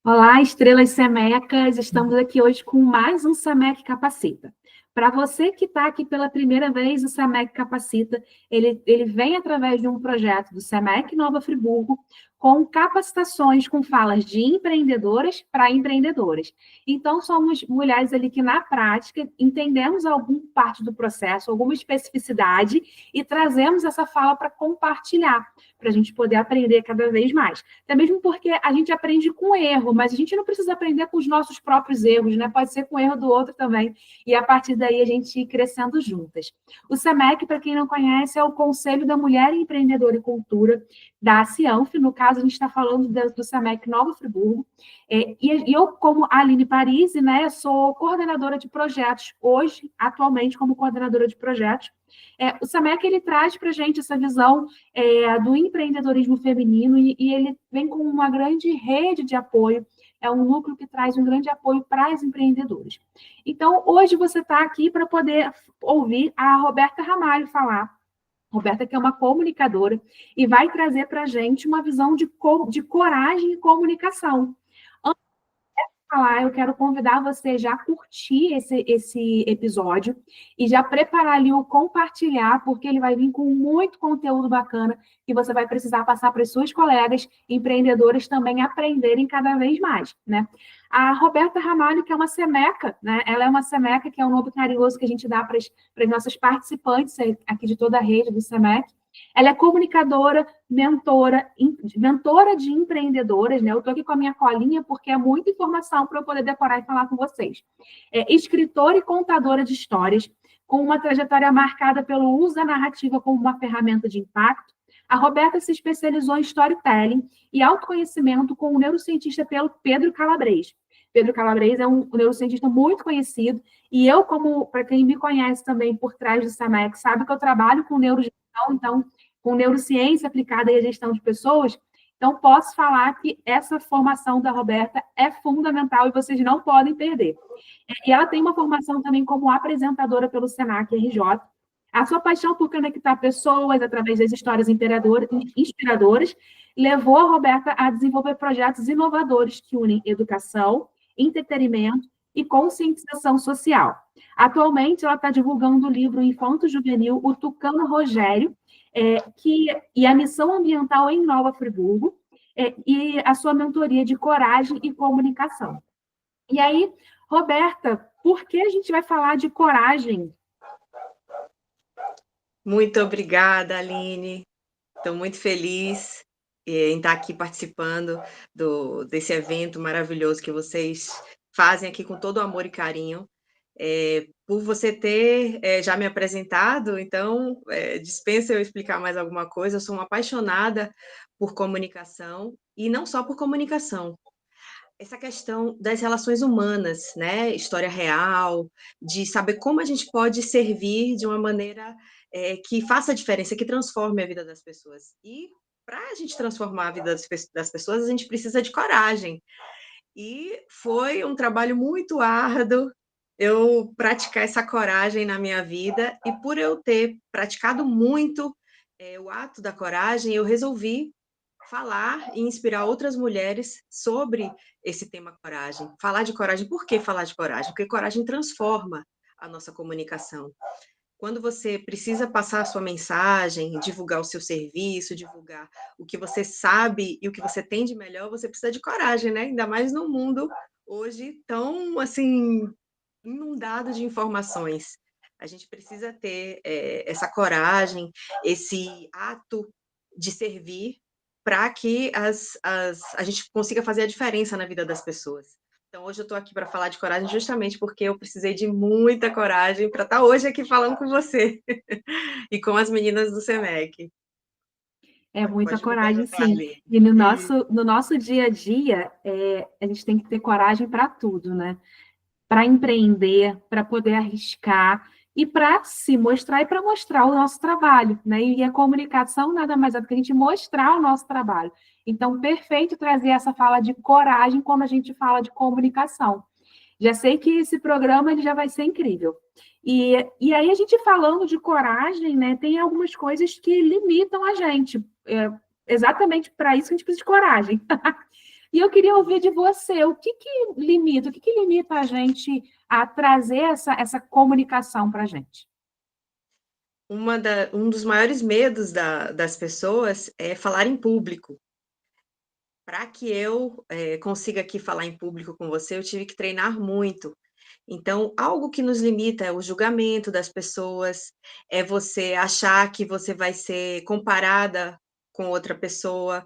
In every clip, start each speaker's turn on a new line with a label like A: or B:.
A: Olá, estrelas semecas! Estamos aqui hoje com mais um Semec Capacita. Para você que está aqui pela primeira vez, o Semec Capacita, ele vem através de um projeto do Semec Nova Friburgo, com capacitações com falas de empreendedoras para empreendedoras. Então, somos mulheres ali que, na prática, entendemos alguma parte do processo, alguma especificidade, e trazemos essa fala para compartilhar, para a gente poder aprender cada vez mais. Até mesmo porque a gente aprende com erro, mas a gente não precisa aprender com os nossos próprios erros, né? Pode ser com o erro do outro também, e a partir daí a gente ir crescendo juntas. O SEMEC, para quem não conhece, é o Conselho da Mulher Empreendedora e Cultura da Cianf. No caso, a gente está falando do SEMEC Nova Friburgo. E eu, como Aline Parisi, né, sou coordenadora de projetos, hoje, atualmente, como coordenadora de projetos. O SEMEC, ele traz para a gente essa visão do empreendedorismo feminino e ele vem com uma grande rede de apoio, é um núcleo que traz um grande apoio para as empreendedoras. Então, hoje você está aqui para poder ouvir a Roberta Ramalho falar. Roberta, que é uma comunicadora, e vai trazer para a gente uma visão de coragem e comunicação. Falar, eu quero convidar você já a curtir esse episódio e já preparar ali o compartilhar, porque ele vai vir com muito conteúdo bacana que você vai precisar passar para as suas colegas empreendedoras também aprenderem cada vez mais, né? A Roberta Ramalho, que é uma semeca, né? Ela é uma semeca, que é um nome carinhoso que a gente dá para as nossas participantes aqui de toda a rede do SEMEC. Ela é comunicadora, mentora de empreendedoras, né? Eu estou aqui com a minha colinha porque é muita informação para eu poder decorar e falar com vocês. É escritora e contadora de histórias, com uma trajetória marcada pelo uso da narrativa como uma ferramenta de impacto. A Roberta se especializou em storytelling e autoconhecimento com o neurocientista Pedro Calabres. Pedro Calabres é um neurocientista muito conhecido, e eu, como para quem me conhece também por trás do SEMEC, sabe que eu trabalho com neurogestão, então, com neurociência aplicada à gestão de pessoas, então posso falar que essa formação da Roberta é fundamental e vocês não podem perder. E ela tem uma formação também como apresentadora pelo Senac RJ. A sua paixão por conectar pessoas através das histórias inspiradoras levou a Roberta a desenvolver projetos inovadores que unem educação, entretenimento e conscientização social. Atualmente, ela está divulgando o livro infanto-juvenil O Tucano Rogério, e a missão ambiental em Nova Friburgo, e a sua mentoria de coragem e comunicação. E aí, Roberta, por que a gente vai falar de coragem?
B: Muito obrigada, Aline. Estou muito feliz em estar aqui participando desse evento maravilhoso que vocês fazem aqui com todo amor e carinho. Por você ter já me apresentado, então dispensa eu explicar mais alguma coisa. Eu sou uma apaixonada por comunicação, e não só por comunicação. Essa questão das relações humanas, né? História real, de saber como a gente pode servir de uma maneira que faça a diferença, que transforme a vida das pessoas. E para a gente transformar a vida das pessoas, a gente precisa de coragem. E foi um trabalho muito árduo eu praticar essa coragem na minha vida, e por eu ter praticado muito o ato da coragem, eu resolvi falar e inspirar outras mulheres sobre esse tema coragem. Falar de coragem, por que falar de coragem? Porque coragem transforma a nossa comunicação. Quando você precisa passar a sua mensagem, divulgar o seu serviço, divulgar o que você sabe e o que você tem de melhor, você precisa de coragem, né? Ainda mais no mundo hoje tão, assim, inundado de informações. A gente precisa ter essa coragem, esse ato de servir, para que a gente consiga fazer a diferença na vida das pessoas. Então, hoje eu estou aqui para falar de coragem justamente porque eu precisei de muita coragem para estar hoje aqui falando com você e com as meninas do SEMEC.
A: É muita coragem, sim. E no nosso dia a dia, a gente tem que ter coragem para tudo, né? Para empreender, para poder arriscar e para se mostrar e para mostrar o nosso trabalho, né? E a comunicação nada mais é do que a gente mostrar o nosso trabalho. Então, perfeito trazer essa fala de coragem quando a gente fala de comunicação. Já sei que esse programa ele já vai ser incrível. E aí, a gente falando de coragem, né, tem algumas coisas que limitam a gente. Exatamente para isso que a gente precisa de coragem. E eu queria ouvir de você, o que que limita a gente a trazer essa comunicação para a gente?
B: Um dos maiores medos das pessoas é falar em público. Para que eu, consiga aqui falar em público com você, eu tive que treinar muito. Então, algo que nos limita é o julgamento das pessoas, é você achar que você vai ser comparada com outra pessoa,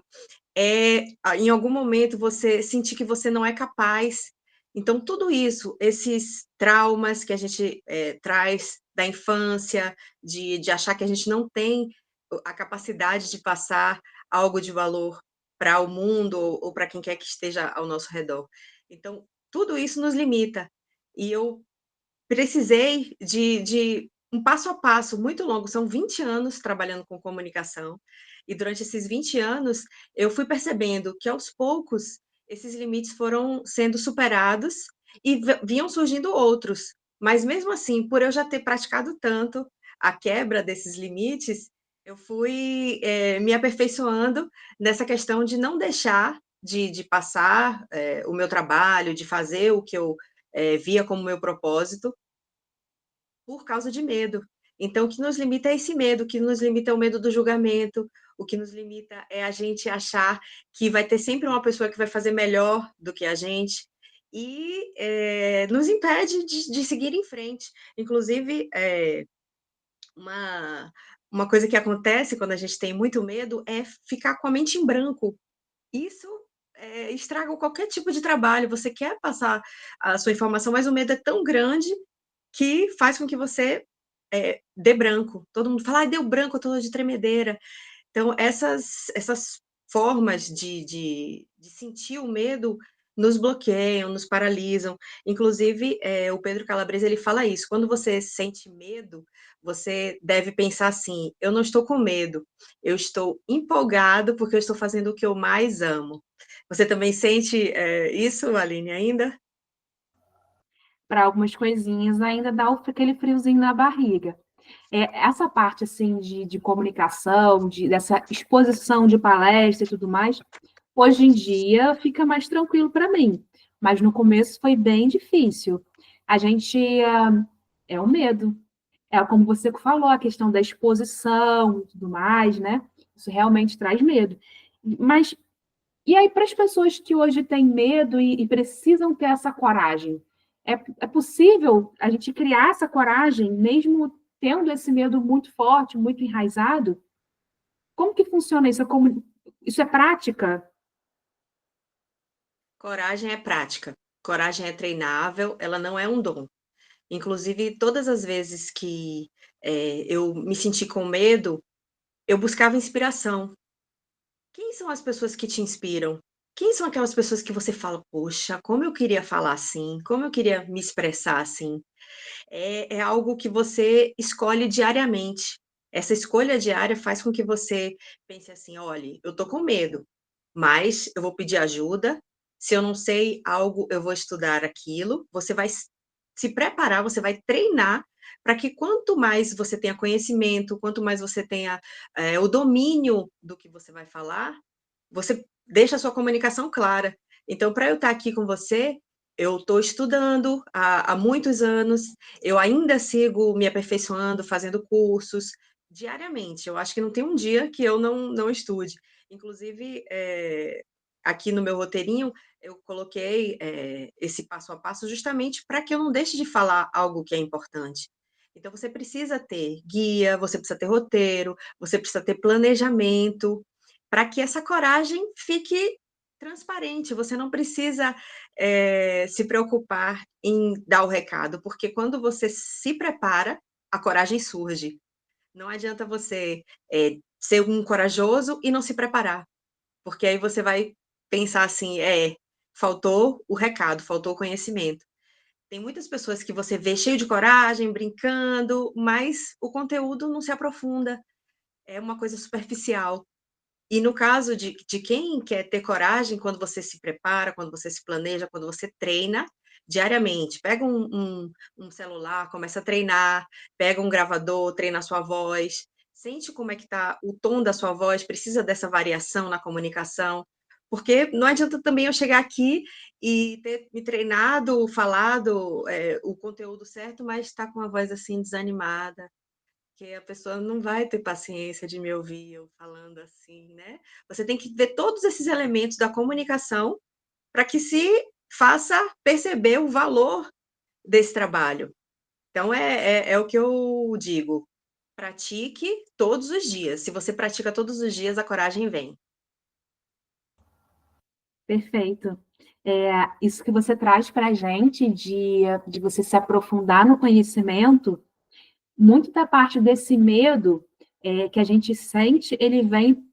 B: em algum momento você sentir que você não é capaz. Então, tudo isso, esses traumas que a gente, traz da infância, de achar que a gente não tem a capacidade de passar algo de valor para o mundo ou para quem quer que esteja ao nosso redor. Então, tudo isso nos limita. E eu precisei de um passo a passo muito longo, são 20 anos trabalhando com comunicação, e durante esses 20 anos eu fui percebendo que aos poucos esses limites foram sendo superados e vinham surgindo outros. Mas mesmo assim, por eu já ter praticado tanto a quebra desses limites, eu fui, me aperfeiçoando nessa questão de não deixar de passar, o meu trabalho, de fazer o que eu, via como meu propósito, por causa de medo. Então, o que nos limita é esse medo, o que nos limita é o medo do julgamento, o que nos limita é a gente achar que vai ter sempre uma pessoa que vai fazer melhor do que a gente e, nos impede de seguir em frente. Inclusive, uma uma coisa que acontece quando a gente tem muito medo é ficar com a mente em branco. Isso, estraga qualquer tipo de trabalho, você quer passar a sua informação, mas o medo é tão grande que faz com que você, dê branco. Todo mundo fala: "Ai, deu branco, eu tô de tremedeira". Então essas formas de sentir o medo nos bloqueiam, nos paralisam. Inclusive, o Pedro Calabres ele fala isso: "Quando você sente medo, você deve pensar assim: 'Eu não estou com medo, eu estou empolgado, porque eu estou fazendo o que eu mais amo'". Você também sente, isso, Aline, ainda?
A: Para algumas coisinhas ainda dá aquele friozinho na barriga. Essa parte assim de comunicação, dessa exposição de palestra e tudo mais, hoje em dia fica mais tranquilo para mim, mas no começo foi bem difícil. A gente é o medo, é como você falou, a questão da exposição e tudo mais, né? Isso realmente traz medo. Mas e aí, para as pessoas que hoje têm medo e precisam ter essa coragem, é possível a gente criar essa coragem, mesmo tendo esse medo muito forte, muito enraizado? Como que funciona isso? Isso é prática?
B: Coragem é prática, coragem é treinável, ela não é um dom. Inclusive, todas as vezes que, eu me senti com medo, eu buscava inspiração. Quem são as pessoas que te inspiram? Quem são aquelas pessoas que você fala: "Poxa, como eu queria falar assim, como eu queria me expressar assim". É algo que você escolhe diariamente. Essa escolha diária faz com que você pense assim: "Olhe, eu tô com medo, mas eu vou pedir ajuda. Se eu não sei algo, eu vou estudar aquilo". Você vai se preparar, você vai treinar para que quanto mais você tenha conhecimento, quanto mais você tenha, o domínio do que você vai falar, você deixa a sua comunicação clara. Então, para eu estar aqui com você, eu estou estudando há muitos anos, eu ainda sigo me aperfeiçoando, fazendo cursos diariamente. Eu acho que não tem um dia que eu não estude. Inclusive, aqui no meu roteirinho, eu coloquei, esse passo a passo justamente para que eu não deixe de falar algo que é importante. Então você precisa ter guia, você precisa ter roteiro, você precisa ter planejamento, para que essa coragem fique transparente. Você não precisa, se preocupar em dar o recado, porque quando você se prepara, a coragem surge. Não adianta você, ser um corajoso e não se preparar, porque aí você vai pensar assim: "É, faltou o recado, faltou o conhecimento". Tem muitas pessoas que você vê cheio de coragem, brincando, mas o conteúdo não se aprofunda, é uma coisa superficial. E no caso de quem quer ter coragem, quando você se prepara, quando você se planeja, quando você treina diariamente, pega um celular, começa a treinar, pega um gravador, treina a sua voz, sente como é que tá o tom da sua voz, precisa dessa variação na comunicação, Porque não adianta também eu chegar aqui e ter me treinado, falado o conteúdo certo, mas estar com a voz assim desanimada, que a pessoa não vai ter paciência de me ouvir eu falando assim, né? Você tem que ver todos esses elementos da comunicação para que se faça perceber o valor desse trabalho. Então, é o que eu digo: pratique todos os dias. Se você pratica todos os dias, a coragem vem.
A: Perfeito. Isso que você traz para a gente de você se aprofundar no conhecimento, muito da parte desse medo que a gente sente, ele vem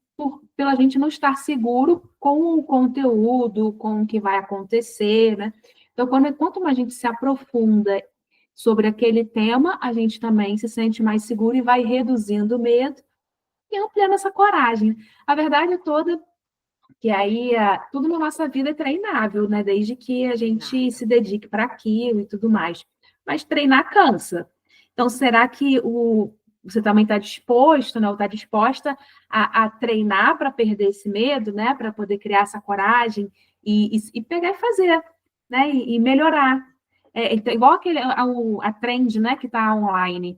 A: pela gente não estar seguro com o conteúdo, com o que vai acontecer, né? Então, quanto mais a gente se aprofunda sobre aquele tema, a gente também se sente mais seguro e vai reduzindo o medo e ampliando essa coragem. A verdade é toda que aí tudo na nossa vida é treinável, né? Desde que a gente
B: Treinável.
A: se dedique para aquilo e tudo mais. Mas treinar cansa. Então, será que você também está disposto, né? Ou está disposta a treinar para perder esse medo, né? Para poder criar essa coragem e pegar e fazer, né? E melhorar. Então, igual a trend, né? Que está online.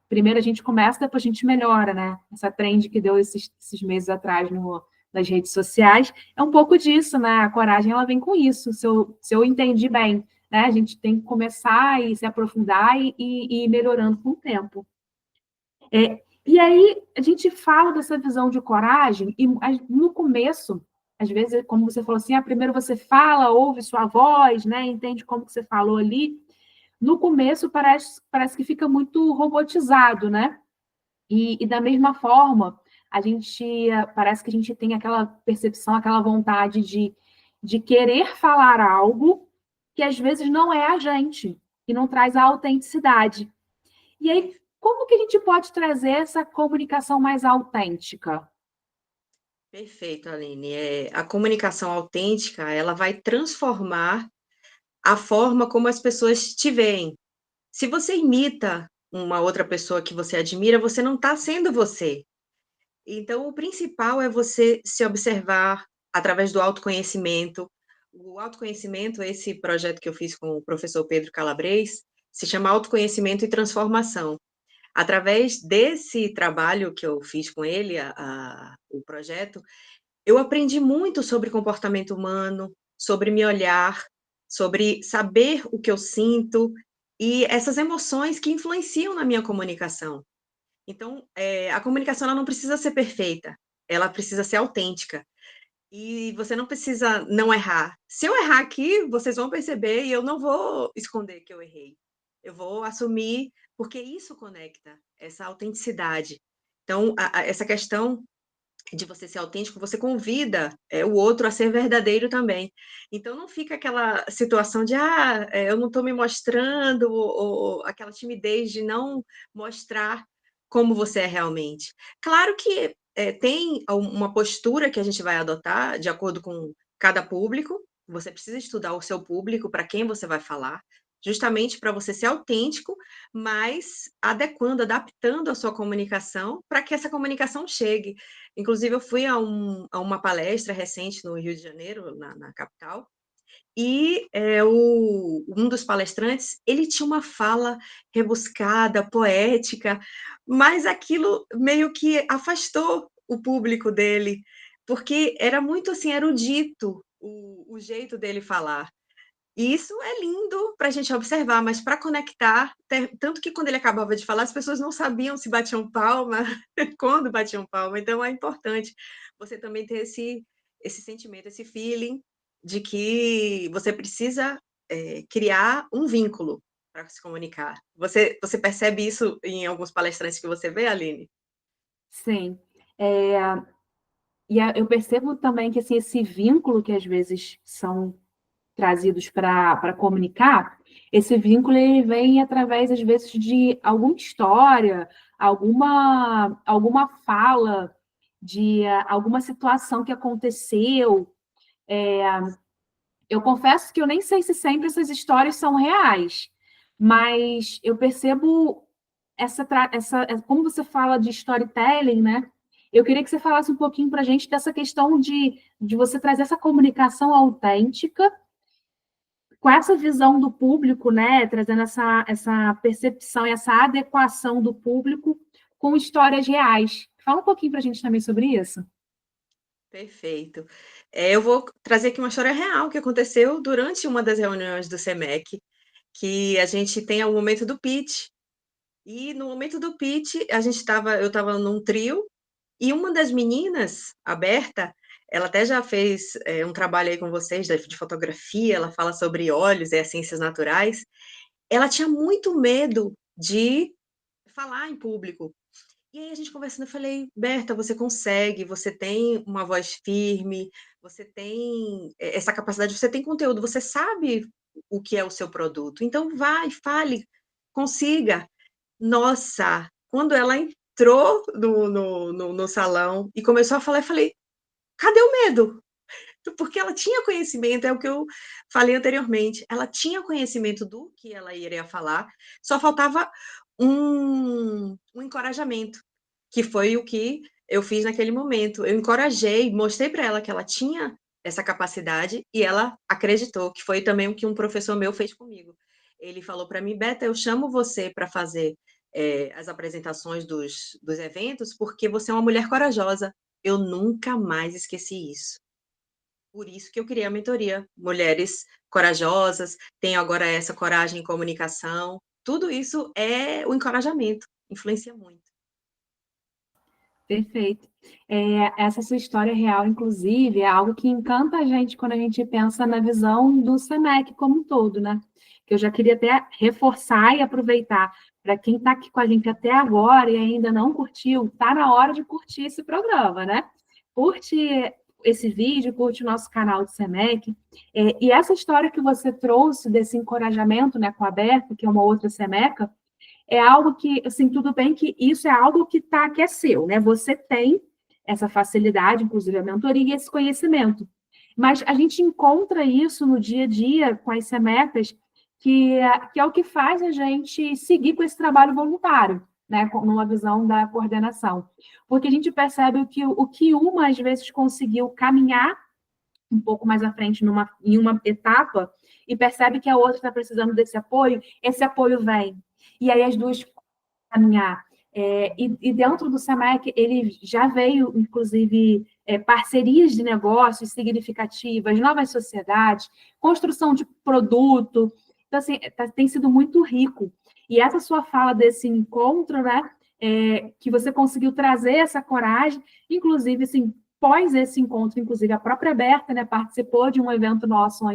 A: Primeiro a gente começa, depois a gente melhora, né? Essa trend que deu esses meses atrás nas redes sociais, é um pouco disso, né? A coragem, ela vem com isso, se eu entendi bem, né? A gente tem que começar e se aprofundar e ir melhorando com o tempo. E aí, a gente fala dessa visão de coragem, e no começo, às vezes, como você falou assim, primeiro você fala, ouve sua voz, né? Entende como que você falou ali. No começo, parece que fica muito robotizado, né? E da mesma forma, a gente parece que a gente tem aquela percepção, aquela vontade de querer falar algo que às vezes não é a gente, que não traz a autenticidade. E aí, como que a gente pode trazer essa comunicação mais autêntica?
B: Perfeito, Aline. A comunicação autêntica, ela vai transformar a forma como as pessoas te veem. Se você imita uma outra pessoa que você admira, você não está sendo você. Então, o principal é você se observar através do autoconhecimento. O autoconhecimento, esse projeto que eu fiz com o professor Pedro Calabres, se chama Autoconhecimento e Transformação. Através desse trabalho que eu fiz com ele, o projeto, eu aprendi muito sobre comportamento humano, sobre me olhar, sobre saber o que eu sinto e essas emoções que influenciam na minha comunicação. Então, a comunicação ela não precisa ser perfeita, ela precisa ser autêntica. E você não precisa não errar. Se eu errar aqui, vocês vão perceber e eu não vou esconder que eu errei. Eu vou assumir, porque isso conecta, essa autenticidade. Então, essa questão de você ser autêntico, você convida o outro a ser verdadeiro também. Então, não fica aquela situação de, eu não estou me mostrando, ou aquela timidez de não mostrar como você é realmente. Claro que tem uma postura que a gente vai adotar de acordo com cada público, você precisa estudar o seu público, para quem você vai falar, justamente para você ser autêntico, mas adequando, adaptando a sua comunicação para que essa comunicação chegue. Inclusive, eu fui a uma palestra recente no Rio de Janeiro, na capital, e um dos palestrantes, ele tinha uma fala rebuscada, poética, mas aquilo meio que afastou o público dele, porque era muito assim, erudito o jeito dele falar. E isso é lindo para a gente observar, mas para conectar, tanto que quando ele acabava de falar, as pessoas não sabiam se batiam palma, quando batiam palma. Então é importante você também ter esse sentimento, esse feeling de que você precisa criar um vínculo para se comunicar. Você percebe isso em alguns palestrantes que você vê, Aline?
A: Sim. Eu percebo também que assim, esse vínculo que às vezes são trazidos para comunicar, esse vínculo ele vem através, às vezes, de alguma história, alguma fala, de alguma situação que aconteceu. Eu confesso que eu nem sei se sempre essas histórias são reais, mas eu percebo como você fala de storytelling, né? Eu queria que você falasse um pouquinho para a gente dessa questão de você trazer essa comunicação autêntica com essa visão do público, né, trazendo essa percepção e essa adequação do público com histórias reais. Fala um pouquinho para a gente também sobre isso.
B: Perfeito. Eu vou trazer aqui uma história real que aconteceu durante uma das reuniões do SEMEC, que a gente tem o momento do pitch, e no momento do pitch eu estava num trio, e uma das meninas, a Berta, ela até já fez, um trabalho aí com vocês de fotografia, ela fala sobre óleos, as ciências naturais. Ela tinha muito medo de falar em público. E aí a gente conversando, eu falei: "Berta, você consegue, você tem uma voz firme, você tem essa capacidade, você tem conteúdo, você sabe o que é o seu produto, então vai, fale, consiga". Nossa, quando ela entrou no salão e começou a falar, eu falei: "Cadê o medo?". Porque ela tinha conhecimento, é o que eu falei anteriormente, ela tinha conhecimento do que ela iria falar, só faltava um encorajamento, que foi o que eu fiz naquele momento. Eu encorajei, mostrei para ela que ela tinha essa capacidade e ela acreditou, que foi também o que um professor meu fez comigo. Ele falou para mim: "Beta, eu chamo você para fazer, as apresentações dos eventos, porque você é uma mulher corajosa". Eu nunca mais esqueci isso. Por isso que eu criei a mentoria, mulheres corajosas, tenho agora essa coragem em comunicação, tudo isso é o encorajamento, influencia muito.
A: Perfeito. Essa sua história real, inclusive, é algo que encanta a gente quando a gente pensa na visão do SEMEC como um todo, né? Que eu já queria até reforçar e aproveitar para quem está aqui com a gente até agora e ainda não curtiu, está na hora de curtir esse programa, né? Curte esse vídeo, curte o nosso canal do SEMEC. E essa história que você trouxe desse encorajamento, né, com a Berta, que é uma outra SEMECA, é algo que, assim, tudo bem que isso é algo que é seu, né? Você tem essa facilidade, inclusive a mentoria e esse conhecimento. Mas a gente encontra isso no dia a dia com as semetas, que é o que faz a gente seguir com esse trabalho voluntário, né? Numa visão da coordenação. Porque a gente percebe que o que uma, às vezes, conseguiu caminhar um pouco mais à frente em uma etapa e percebe que a outra está precisando desse apoio, esse apoio vem. E aí as duas caminhar. E dentro do SEMEC, ele já veio, inclusive, parcerias de negócios significativas, novas sociedades, construção de produto. Então, assim, tem sido muito rico. E essa sua fala desse encontro, né, que você conseguiu trazer essa coragem, inclusive, assim, pós esse encontro, inclusive, a própria Berta, né, participou de um evento nosso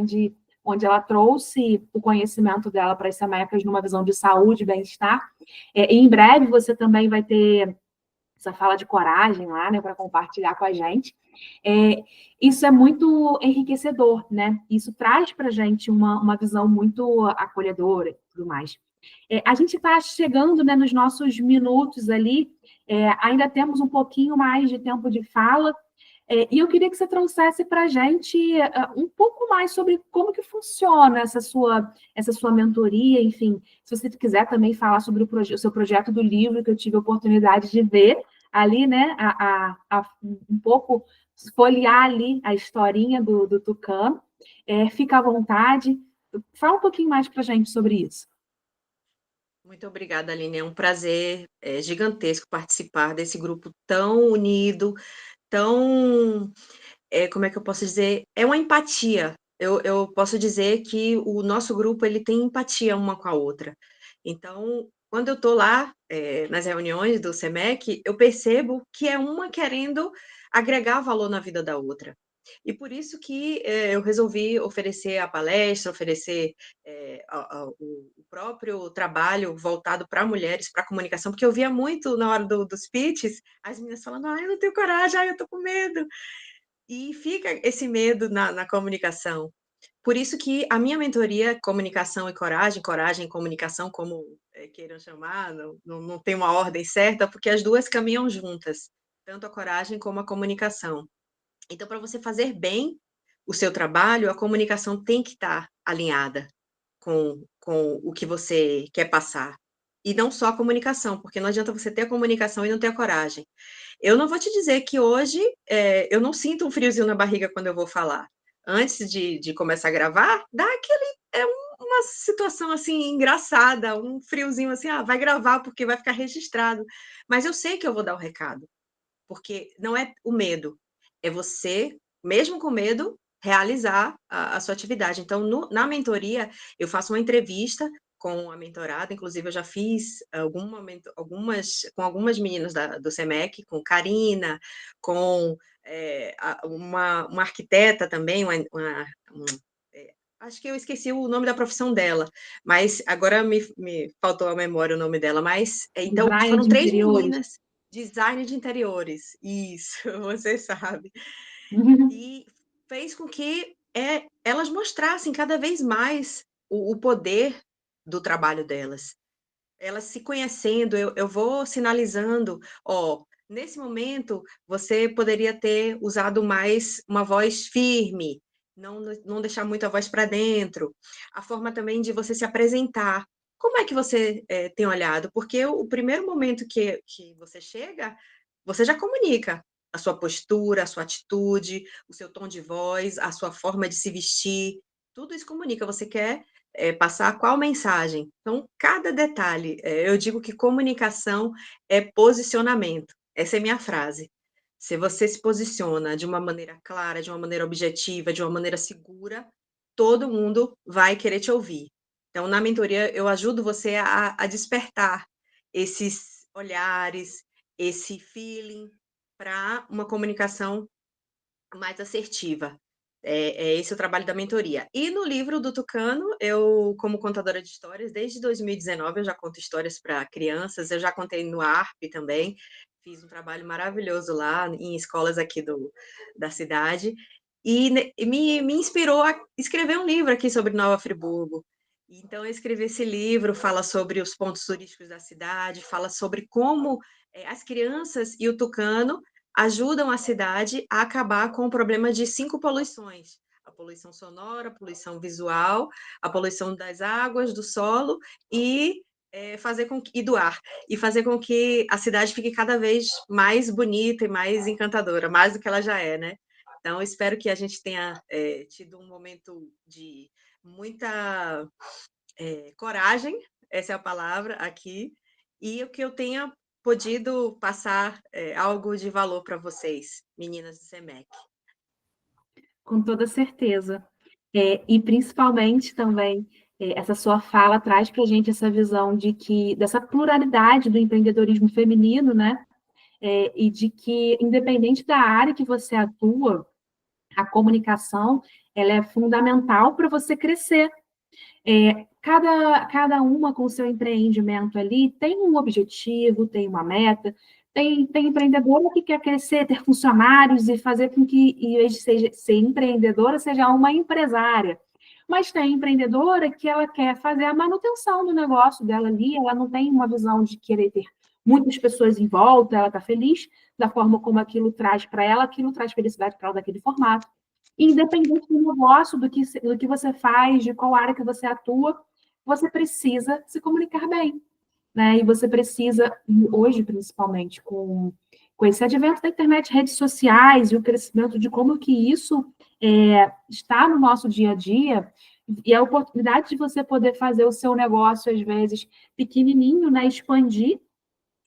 A: onde ela trouxe o conhecimento dela para as SEMECAs numa visão de saúde e bem-estar. E em breve você também vai ter essa fala de coragem lá, né, para compartilhar com a gente. Isso é muito enriquecedor, né? Isso traz para a gente uma visão muito acolhedora e tudo mais. A gente está chegando, né, nos nossos minutos ali, ainda temos um pouquinho mais de tempo de fala, e eu queria que você trouxesse para a gente um pouco mais sobre como que funciona essa sua mentoria, enfim, se você quiser também falar sobre o seu projeto do livro, que eu tive a oportunidade de ver ali, né, um pouco folhear ali a historinha do Tucano, fica à vontade, fala um pouquinho mais para a gente sobre isso.
B: Muito obrigada, Aline, é um prazer, gigantesco participar desse grupo tão unido, tão, como é que eu posso dizer? É uma empatia. Eu posso dizer que o nosso grupo, ele tem empatia uma com a outra. Então, quando eu estou lá, nas reuniões do SEMEC, eu percebo que é uma querendo agregar valor na vida da outra. E por isso que, eu resolvi oferecer a palestra, oferecer, o próprio trabalho voltado para mulheres, para comunicação, porque eu via muito na hora dos pitches, as meninas falando: "Ai, eu não tenho coragem, ai, eu estou com medo". E fica esse medo na comunicação. Por isso que a minha mentoria Comunicação e Coragem, Coragem e Comunicação, como, queiram chamar, não tem uma ordem certa, porque as 2 caminham juntas, tanto a coragem como a comunicação. Então, para você fazer bem o seu trabalho, a comunicação tem que estar alinhada com o que você quer passar. e não só a comunicação, porque não adianta você ter a comunicação e não ter a coragem. Eu não vou te dizer que hoje eu não sinto um friozinho na barriga quando eu vou falar. Antes de começar a gravar, dá aquele. Uma situação assim engraçada, um friozinho assim, vai gravar porque vai ficar registrado. Mas eu sei que eu vou dar o recado, porque não é o medo, é você, mesmo com medo, realizar a sua atividade. Então, na mentoria, eu faço uma entrevista com a mentorada, inclusive eu já fiz com algumas meninas do SEMEC, com Karina, com uma arquiteta também, acho que eu esqueci o nome da profissão dela, mas agora me faltou a memória o nome dela, mas então
A: Design
B: foram
A: de
B: 3
A: interiores.
B: meninas, design de interiores, isso, você sabe. E fez com que elas mostrassem cada vez mais o poder do trabalho delas. Elas se conhecendo, eu vou sinalizando, ó, nesse momento você poderia ter usado mais uma voz firme, não deixar muito a voz para dentro. A forma também de você se apresentar. Como é que você tem olhado? Porque o primeiro momento que você chega, você já comunica a sua postura, a sua atitude, o seu tom de voz, a sua forma de se vestir. Tudo isso comunica. Você quer passar qual mensagem. Então, cada detalhe. Eu digo que comunicação é posicionamento. Essa é minha frase. Se você se posiciona de uma maneira clara, de uma maneira objetiva, de uma maneira segura, todo mundo vai querer te ouvir. Então, na mentoria, eu ajudo você a despertar esses olhares, esse feeling para uma comunicação mais assertiva. É esse o trabalho da mentoria. E no livro do Tucano, eu, como contadora de histórias, desde 2019 eu já conto histórias para crianças, eu já contei no ARP também, fiz um trabalho maravilhoso lá em escolas aqui da cidade, e me inspirou a escrever um livro aqui sobre Nova Friburgo. Então, eu escrevi esse livro, fala sobre os pontos turísticos da cidade, fala sobre como as crianças e o Tucano ajudam a cidade a acabar com o problema de 5 poluições: a poluição sonora, a poluição visual, a poluição das águas, do solo e e do ar, e fazer com que a cidade fique cada vez mais bonita e mais encantadora, mais do que ela já é, né? Então, espero que a gente tenha tido um momento de muita coragem, essa é a palavra aqui, e o que eu tenha podido passar algo de valor para vocês, meninas do SEMEC.
A: Com toda certeza. E principalmente também, essa sua fala traz para a gente essa visão dessa pluralidade do empreendedorismo feminino, né? E de que, independente da área que você atua, a comunicação ela é fundamental para você crescer. Cada uma com o seu empreendimento ali tem um objetivo, tem uma meta, tem empreendedora que quer crescer, ter funcionários e fazer com que, em vez de ser empreendedora, seja uma empresária. Mas tem empreendedora que ela quer fazer a manutenção do negócio dela ali, ela não tem uma visão de querer ter muitas pessoas em volta, ela está feliz da forma como aquilo traz para ela, aquilo traz felicidade para ela daquele formato. Independente do negócio, do que você faz, de qual área que você atua, você precisa se comunicar bem, né? E você precisa, hoje principalmente, com esse advento da internet, redes sociais e o crescimento de como que isso está no nosso dia a dia, e a oportunidade de você poder fazer o seu negócio, às vezes, pequenininho, né? Expandir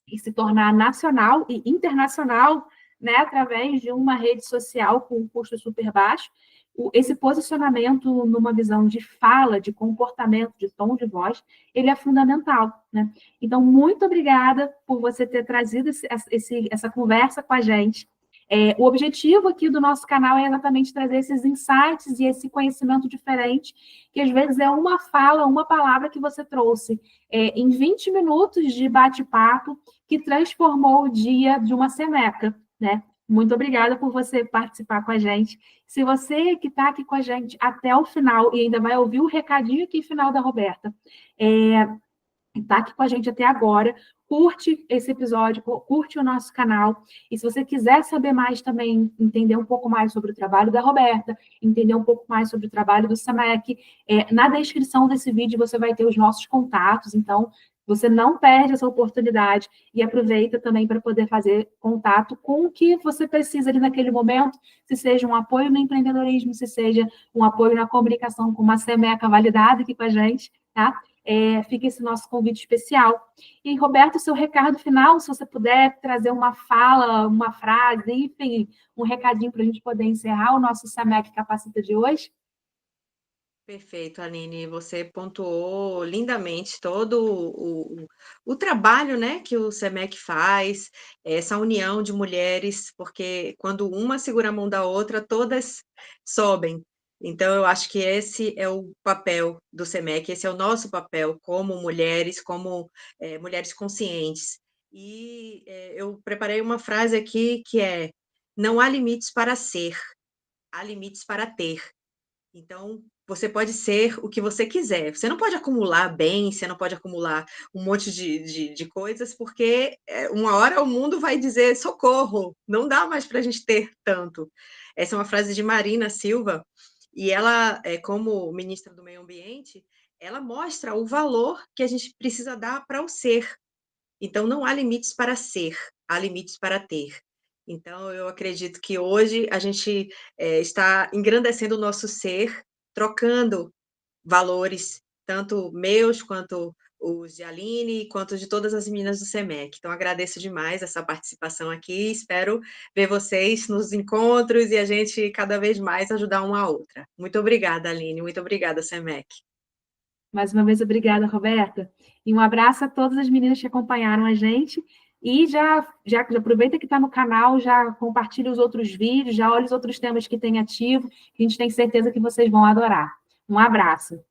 A: e se tornar nacional e internacional, né, através de uma rede social com um custo super baixo. Esse posicionamento numa visão de fala, de comportamento, de tom de voz, ele é fundamental, né? Então, muito obrigada por você ter trazido essa conversa com a gente. O objetivo aqui do nosso canal é exatamente trazer esses insights e esse conhecimento diferente, que às vezes é uma fala, uma palavra que você trouxe em 20 minutos de bate-papo, que transformou o dia de uma semeca, né? Muito obrigada por você participar com a gente. Se você que está aqui com a gente até o final e ainda vai ouvir o recadinho aqui final da Roberta, está aqui com a gente até agora, curte esse episódio, curte o nosso canal. E se você quiser saber mais também, entender um pouco mais sobre o trabalho da Roberta, entender um pouco mais sobre o trabalho do SEMEC, na descrição desse vídeo você vai ter os nossos contatos. Então, Você não perde essa oportunidade e aproveita também para poder fazer contato com o que você precisa ali naquele momento, se seja um apoio no empreendedorismo, se seja um apoio na comunicação com uma Semeca validada aqui com a gente, tá? Fica esse nosso convite especial. E, Roberto, seu recado final, se você puder trazer uma fala, uma frase, enfim, um recadinho para a gente poder encerrar o nosso Semec Capacita de hoje.
B: Perfeito, Aline, você pontuou lindamente todo o trabalho, né, que o SEMEC faz, essa união de mulheres, porque quando uma segura a mão da outra, todas sobem. Então, eu acho que esse é o papel do SEMEC, esse é o nosso papel como mulheres, como mulheres conscientes. E eu preparei uma frase aqui que é: não há limites para ser, há limites para ter. Então, você pode ser o que você quiser. Você não pode acumular bens, você não pode acumular um monte de coisas, porque uma hora o mundo vai dizer: socorro, não dá mais para a gente ter tanto. Essa é uma frase de Marina Silva, e ela, como ministra do Meio Ambiente, ela mostra o valor que a gente precisa dar para o ser. Então, não há limites para ser, há limites para ter. Então, eu acredito que hoje a gente está engrandecendo o nosso ser, trocando valores, tanto meus quanto os de Aline, quanto de todas as meninas do SEMEC. Então, agradeço demais essa participação aqui, espero ver vocês nos encontros e a gente cada vez mais ajudar uma a outra. Muito obrigada, Aline, muito obrigada, SEMEC.
A: Mais uma vez, obrigada, Roberta. E um abraço a todas as meninas que acompanharam a gente. E já aproveita que está no canal, já compartilha os outros vídeos, já olha os outros temas que tem ativo, que a gente tem certeza que vocês vão adorar. Um abraço.